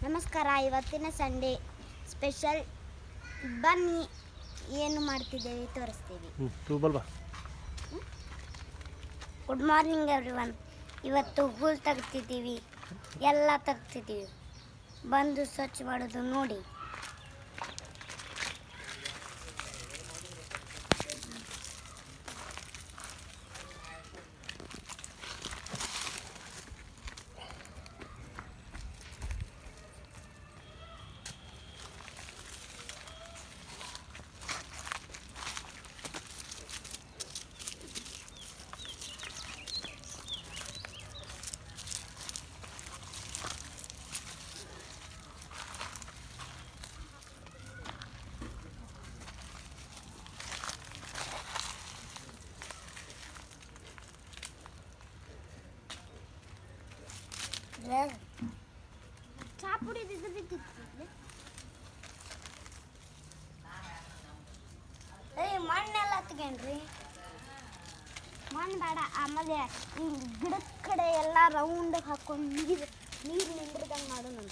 ನಮಸ್ಕಾರ. ಇವತ್ತಿನ Sunday special ಬನ್ನಿ ಏನು ಮಾಡ್ತಿದ್ದೇವೆ ತೋರಿಸ್ತೀವಿ. Good morning everyone. ಇವತ್ತು ಹೂಲ್ ತೆಗ್ತಿದ್ದೀವಿ, ಎಲ್ಲ ತೆಗ್ತಿದ್ದೀವಿ. ಬಂದು ಸ್ವಚ್ಛ ಮಾಡೋದು ನೋಡಿ. ಚಾಪುಡಿ ಮಣ್ಣೆಲ್ಲ ಹತ್ಕೊಂಡ್ರಿ. ಮಣ್ಣು ಬೇಡ, ಆಮೇಲೆ ಗಿಡದ ಕಡೆ ಎಲ್ಲ ರೌಂಡ್ ಹಾಕೊಂಡು ನೀರು ನಿಂದ್ರದಂಗೆ ಮಾಡೋಣ.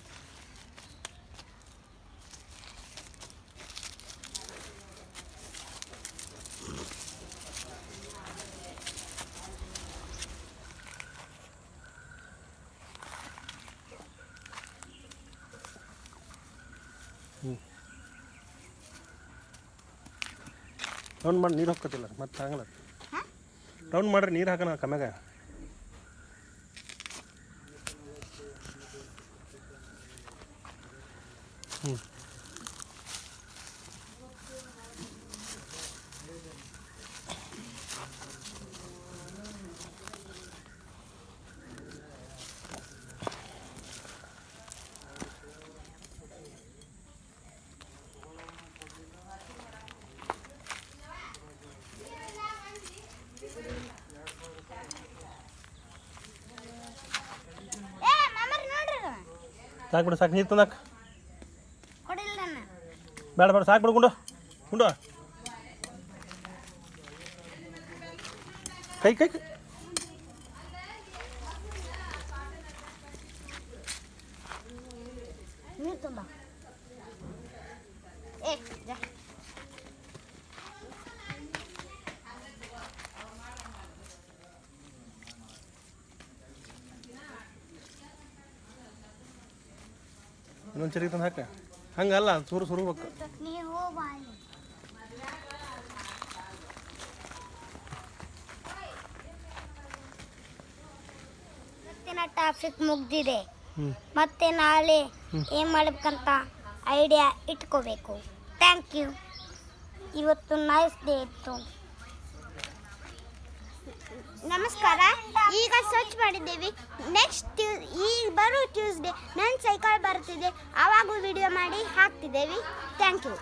ರೌಂಡ್ ಮಾಡಿ ನೀರು ಹಾಕತ್ತಿಲ್ಲ ಮತ್ತೆ ಆಗಲ್ಲ. ರೌಂಡ್ ಮಾಡ್ರಿ ನೀರು ಹಾಕೋಣ ಕಮ್ಯಾಗ. ಸಾಕು ಬಿಡು, ಸಾಕು ನೀರು ತಂದಾಕ ಬೇಡ ಬೇಡ, ಸಾಕು ಬಿಡು. ಗುಂಡು ಕೈ ಕೈ ನೀರು ತುಂಬ ಇನ್ನೊಂದು ಚರಿಗೆ ತಂದು ಹಾಕ. ಹಂಗಲ್ಲ, ಸುರಬೇಕು. ಇವತ್ತಿನ ಟಾಪಿಕ್ ಮುಗ್ದಿದೆ. ಮತ್ತೆ ನಾಳೆ ಏನು ಮಾಡ್ಬೇಕಂತ ಐಡಿಯಾ ಇಟ್ಕೋಬೇಕು. Thank you. ಇವತ್ತು ನೈಸ್ ಡೇ ಇತ್ತು. ನಮಸ್ಕಾರ. ಈಗ ಸರ್ಚ್ ಮಾಡಿದ್ದೇವೆ. ನೆಕ್ಸ್ಟ್ ಈಗ ಬರೋ ಟ್ಯೂಸ್ಡೇ ನನ್ನ ಸೈಕಲ್ ಬರ್ತಿದೆ, ಆವಾಗೂ ವಿಡಿಯೋ ಮಾಡಿ ಹಾಕ್ತಿದ್ದೇವೆ. Thank you.